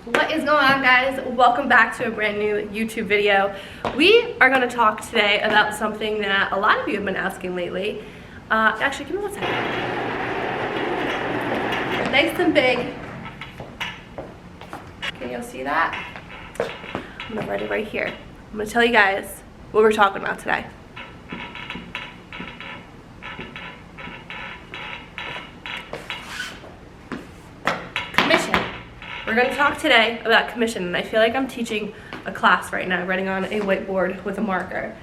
What is going on, guys? Welcome back to a brand new YouTube video. We are going to talk today about something that a lot of you have been asking lately. Actually, give me one second. Nice and big. Can you see that? I'm going to write it right here. I'm going to tell you guys what we're talking about today. We're going to talk today about commission, and I feel like I'm teaching a class right now, writing on a whiteboard with a marker.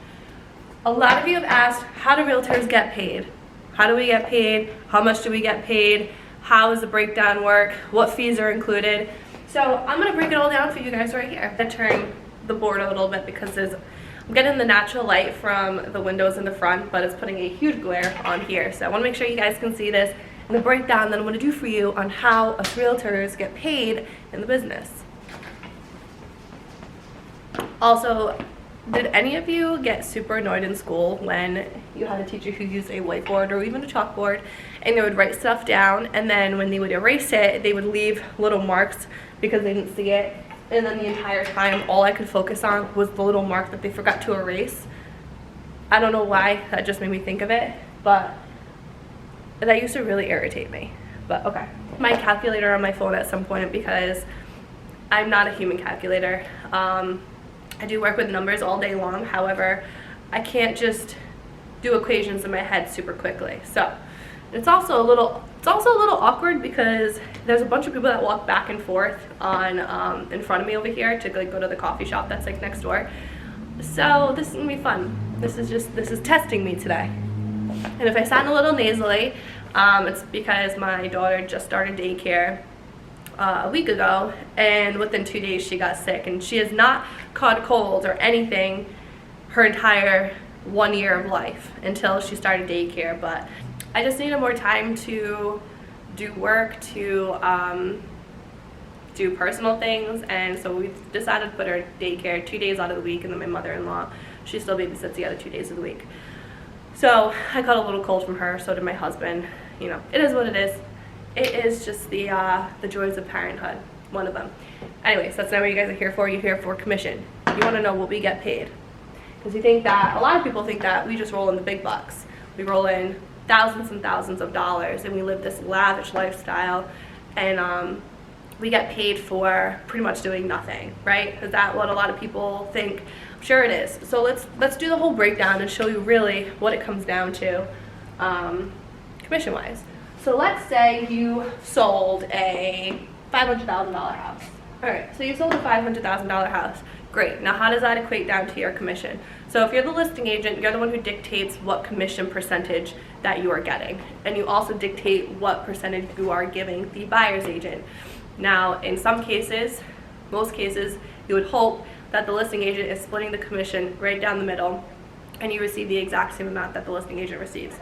A lot of you have asked, how do realtors get paid? How do we get paid? How much do we get paid? How does the breakdown work? What fees are included? So I'm going to break it all down for you guys right here. I'm going to turn the board a little bit because I'm getting the natural light from the windows in the front, but it's putting a huge glare on here. So I want to make sure you guys can see this and the breakdown that I'm going to do for you on how us realtors get paid in the business. Also, did any of you get super annoyed in school when you had a teacher who used a whiteboard or even a chalkboard and they would write stuff down, and then when they would erase it, they would leave little marks because they didn't see it, and then the entire time all I could focus on was the little mark that they forgot to erase? I don't know why, that just made me think of it, but that used to really irritate me. But okay. My calculator on my phone at some point because I'm not a human calculator. I do work with numbers all day long. However, I can't just do equations in my head super quickly. So it's also a little awkward because there's a bunch of people that walk back and forth on in front of me over here to like go to the coffee shop that's like next door. So this is gonna be fun. This is testing me today. And if I sound a little nasally, it's because my daughter just started daycare a week ago, and within 2 days she got sick, and she has not caught colds or anything her entire 1 year of life until she started daycare. But I just needed more time to do work, to do personal things, and so we decided to put her in daycare 2 days out of the week, and then my mother-in-law, she still babysits the other 2 days of the week. So I caught a little cold from her, so did my husband. You know, it is what it is. It is just the joys of parenthood, one of them. Anyways, that's not what you guys are here for. You're here for commission. You want to know what we get paid. Because you think that, a lot of people think that we just roll in the big bucks. We roll in thousands and thousands of dollars, and we live this lavish lifestyle, and we get paid for pretty much doing nothing, right? Is that what a lot of people think? I'm sure it is. So let's do the whole breakdown and show you really what it comes down to commission wise. So let's say you sold a $500,000 house. Alright, so you sold a $500,000 house. Great. Now how does that equate down to your commission? So if you're the listing agent, you're the one who dictates what commission percentage that you are getting, and you also dictate what percentage you are giving the buyer's agent. Now, in some cases, most cases, you would hope that the listing agent is splitting the commission right down the middle, and you receive the exact same amount that the listing agent receives.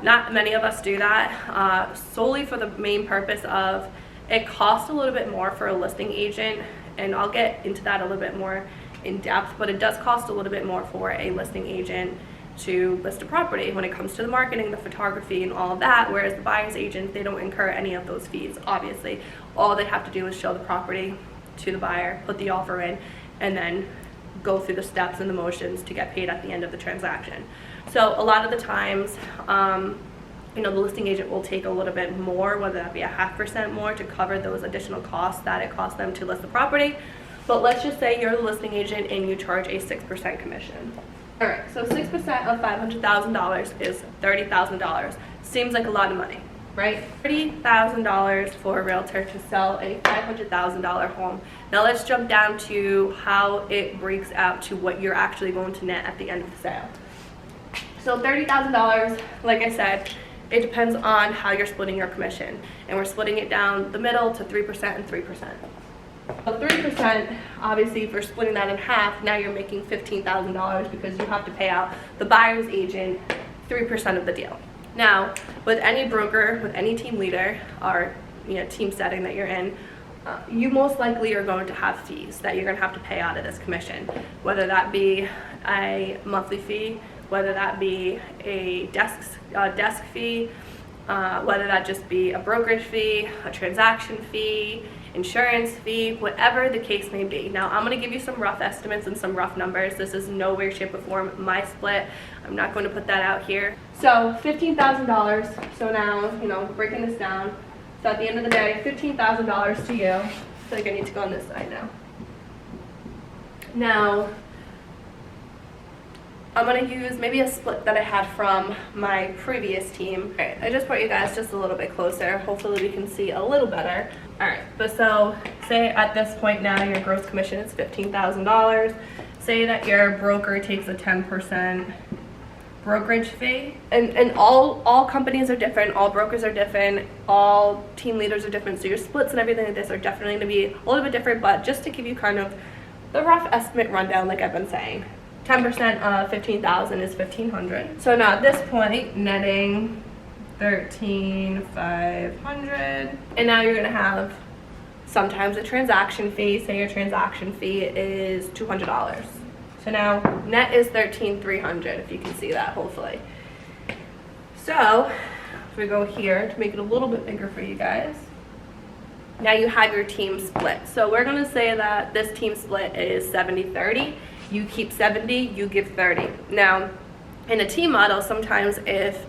Not many of us do that, solely for the main purpose of it costs a little bit more for a listing agent, and I'll get into that a little bit more in depth, but it does cost a little bit more for a listing agent to list a property when it comes to the marketing, the photography, and all of that, whereas the buyer's agent, they don't incur any of those fees. Obviously, all they have to do is show the property to the buyer, put the offer in, and then go through the steps and the motions to get paid at the end of the transaction. So a lot of the times, you know, the listing agent will take a little bit more, whether that be 0.5% more, to cover those additional costs that it costs them to list the property. But let's just say you're the listing agent and you charge a 6% commission. Alright, so 6% of $500,000 is $30,000. Seems like a lot of money, right? $30,000 for a realtor to sell a $500,000 home. Now let's jump down to how it breaks out to what you're actually going to net at the end of the sale. So $30,000, like I said, it depends on how you're splitting your commission. And we're splitting it down the middle to 3% and 3%. So 3%, obviously, if you're splitting that in half, now you're making $15,000 because you have to pay out the buyer's agent 3% of the deal. Now, with any broker, with any team leader, or team setting that you're in, you most likely are going to have fees that you're going to have to pay out of this commission, whether that be a monthly fee, whether that be a desk fee, whether that just be a brokerage fee, a transaction fee, insurance fee, whatever the case may be. Now I'm going to give you some rough estimates and some rough numbers. This is no way, shape, or form my split. I'm not going to put that out here. So $15,000. So now, you know, breaking this down. So at the end of the day, $15,000 to you. I feel like I need to go on this side now. Now, I'm going to use maybe a split that I had from my previous team. Alright, I just brought you guys just a little bit closer. Hopefully we can see a little better. Alright, but so say at this point now your gross commission is $15,000. Say that your broker takes a 10% brokerage fee. And all companies are different, all brokers are different, all team leaders are different. So your splits and everything like this are definitely going to be a little bit different, but just to give you kind of the rough estimate rundown like I've been saying. 10% of 15,000 is 1,500. So now at this point, netting 13,500, and now you're gonna have sometimes a transaction fee. Say your transaction fee is $200. So now net is 13,300. If you can see that, hopefully. So if we go here to make it a little bit bigger for you guys. Now you have your team split. So we're gonna say that this team split is 70-30. You keep 70, you give 30. Now, in a team model, sometimes if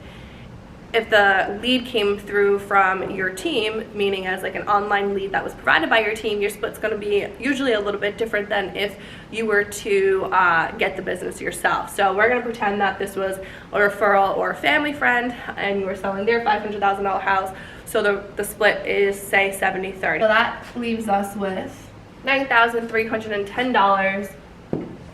the lead came through from your team, meaning as like an online lead that was provided by your team, your split's going to be usually a little bit different than if you were to get the business yourself. So we're going to pretend that this was a referral or a family friend, and you were selling their $500,000 house. So the split is, say, 70-30. So that leaves us with $9,310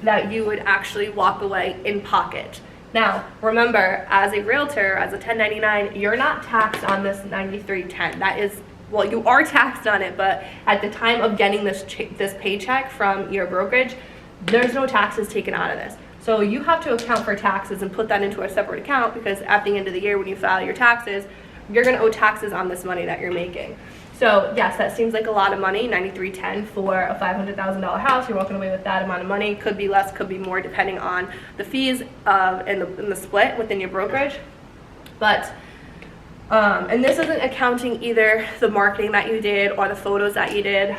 that you would actually walk away in pocket. Now, remember, as a realtor, as a 1099, you're not taxed on this $93.10. That is, well, you are taxed on it, but at the time of getting this paycheck from your brokerage, there's no taxes taken out of this. So you have to account for taxes and put that into a separate account, because at the end of the year when you file your taxes, you're gonna owe taxes on this money that you're making. So yes, that seems like a lot of money, $93.10 for a $500,000 house. You're walking away with that amount of money. Could be less, could be more, depending on the fees and the split within your brokerage. But, and this isn't accounting either the marketing that you did or the photos that you did.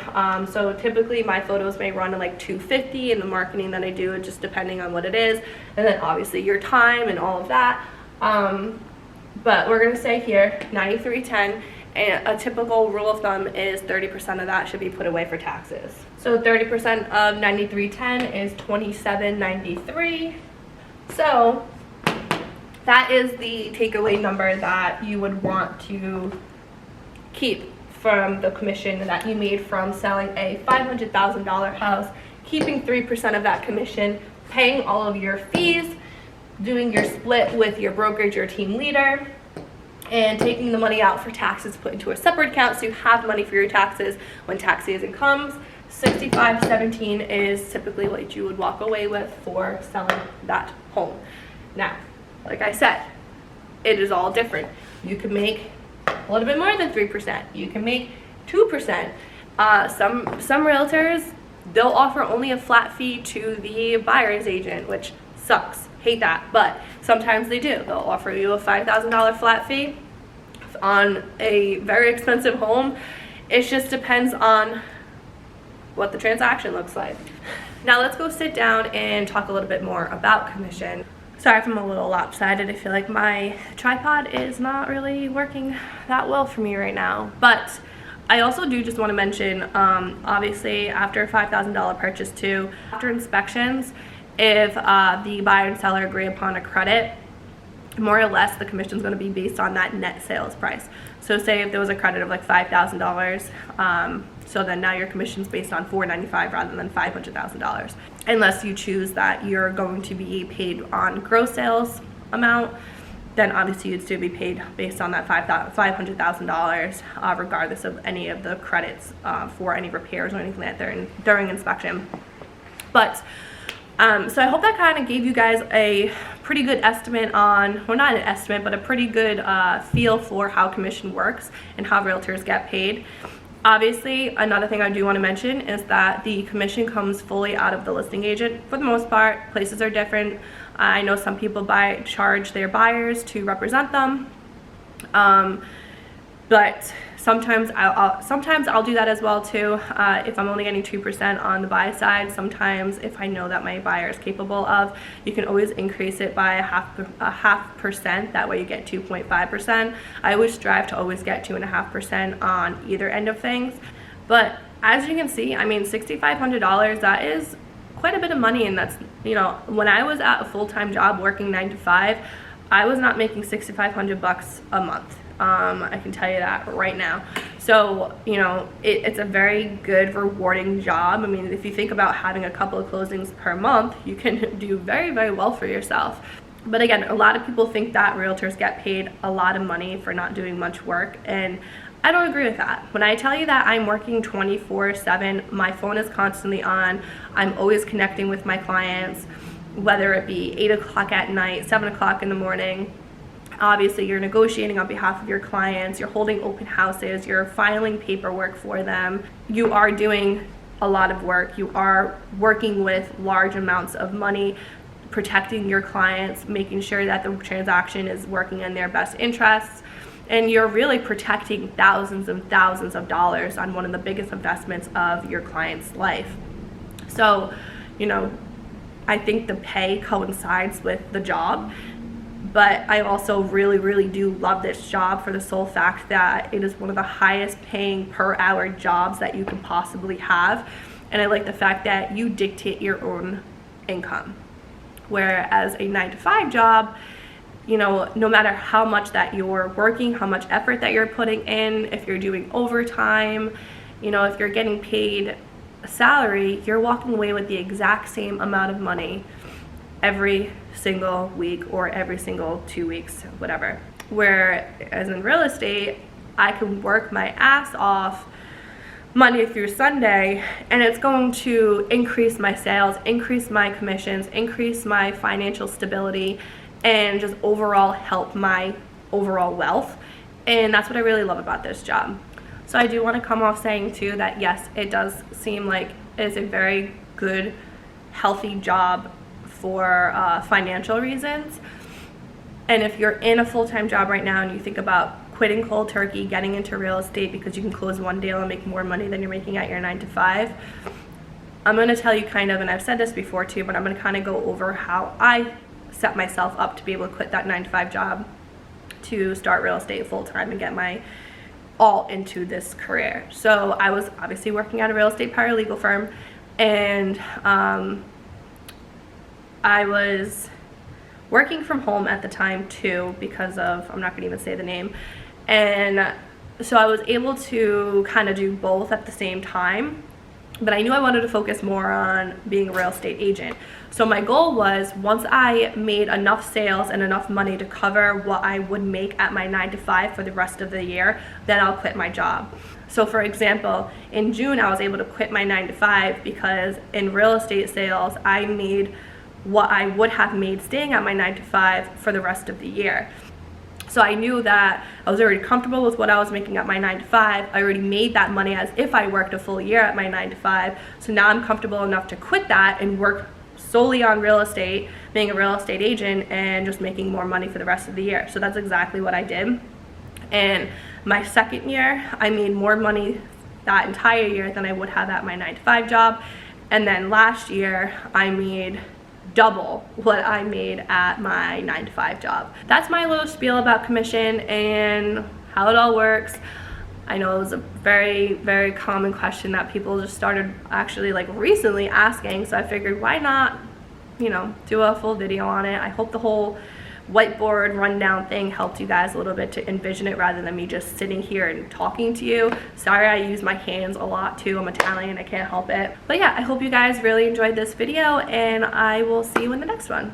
So typically my photos may run to like $250, and the marketing that I do, just depending on what it is. And then obviously your time and all of that. But we're gonna say here, $93.10. And a typical rule of thumb is 30% of that should be put away for taxes. So 30% of $93.10 is $27.93. So that is the takeaway number that you would want to keep from the commission that you made from selling a $500,000 house, keeping 3% of that commission, paying all of your fees, doing your split with your brokerage, your team leader, and taking the money out for taxes put into a separate account so you have money for your taxes when tax season comes. $65.17 is typically what you would walk away with for selling that home. Now, like I said, it is all different. You can make a little bit more than 3%. You can make 2%. Some realtors, they'll offer only a flat fee to the buyer's agent, which sucks. Hate that, but sometimes they do. They'll offer you a $5,000 flat fee on a very expensive home. It just depends on what the transaction looks like. Now let's go sit down and talk a little bit more about commission. Sorry if I'm a little lopsided. I feel like my tripod is not really working that well for me right now, but I also do just want to mention, obviously after a $5,000 purchase too, after inspections, if the buyer and seller agree upon a credit, more or less the commission is going to be based on that net sales price. So say if there was a credit of like $5,000, so then now your commission is based on $495 rather than $500,000, unless you choose that you're going to be paid on gross sales amount. Then obviously you'd still be paid based on that $500,000, regardless of any of the credits for any repairs or anything like that during inspection. But so I hope that kind of gave you guys a pretty good estimate on, well, not an estimate, but a pretty good feel for how commission works and how realtors get paid. Obviously, another thing I do want to mention is that the commission comes fully out of the listing agent. For the most part, places are different. I know some people charge their buyers to represent them. But sometimes I'll do that as well too. If I'm only getting 2% on the buy side, sometimes if I know that my buyer is capable of, you can always increase it by a half percent. That way you get 2.5%. I always strive to always get 2.5% on either end of things. But as you can see, I mean, $6,500, that is quite a bit of money. And that's, you know, when I was at a full-time job working 9 to 5, I was not making $6,500 a month. I can tell you that right now. So, you know, it's a very good, rewarding job. I mean, if you think about having a couple of closings per month, you can do very, very well for yourself. But again, a lot of people think that realtors get paid a lot of money for not doing much work, and I don't agree with that. When I tell you that I'm working 24/7, my phone is constantly on, I'm always connecting with my clients, whether it be 8 o'clock at night, 7 o'clock in the morning. Obviously, you're negotiating on behalf of your clients, you're holding open houses, you're filing paperwork for them. You are doing a lot of work. You are working with large amounts of money, protecting your clients, making sure that the transaction is working in their best interests. And you're really protecting thousands and thousands of dollars on one of the biggest investments of your client's life. So, you know, I think the pay coincides with the job. But I also really, really do love this job for the sole fact that it is one of the highest paying per hour jobs that you can possibly have. And I like the fact that you dictate your own income. Whereas a 9 to 5 job, you know, no matter how much that you're working, how much effort that you're putting in, if you're doing overtime, you know, if you're getting paid a salary, you're walking away with the exact same amount of money every single week or every single 2 weeks, whatever. Whereas in real estate, I can work my ass off Monday through Sunday, and it's going to increase my sales, increase my commissions, increase my financial stability, and just overall help my overall wealth. And that's what I really love about this job. So I do want to come off saying too that yes, it does seem like it's a very good, healthy job for financial reasons. And if you're in a full-time job right now and you think about quitting cold turkey, getting into real estate because you can close one deal and make more money than you're making at your 9 to 5, I'm going to tell you kind of, and I've said this before too, but I'm going to kind of go over how I set myself up to be able to quit that 9 to 5 job to start real estate full-time and get my all into this career. So I was obviously working at a real estate paralegal firm, and I was working from home at the time too because of, I'm not going to even say the name. And so I was able to kind of do both at the same time. But I knew I wanted to focus more on being a real estate agent. So my goal was, once I made enough sales and enough money to cover what I would make at my 9 to 5 for the rest of the year, then I'll quit my job. So for example, in June I was able to quit my 9 to 5 because in real estate sales I made what I would have made staying at my 9 to 5 for the rest of the year. So I knew that I was already comfortable with what I was making at my 9 to 5. I already made that money as if I worked a full year at my 9 to 5. So now I'm comfortable enough to quit that and work solely on real estate, being a real estate agent, and just making more money for the rest of the year. So that's exactly what I did. And my second year, I made more money that entire year than I would have at my 9 to 5 job. And then last year, I made double what I made at my 9 to 5 job. That's my little spiel about commission and how it all works. I know it was a very, very common question that people just started actually like recently asking, so I figured why not, you know, do a full video on it. I hope the whole whiteboard rundown thing helped you guys a little bit to envision it rather than me just sitting here and talking to you. Sorry, I use my hands a lot too. I'm Italian, I can't help it. But yeah, I hope you guys really enjoyed this video, and I will see you in the next one.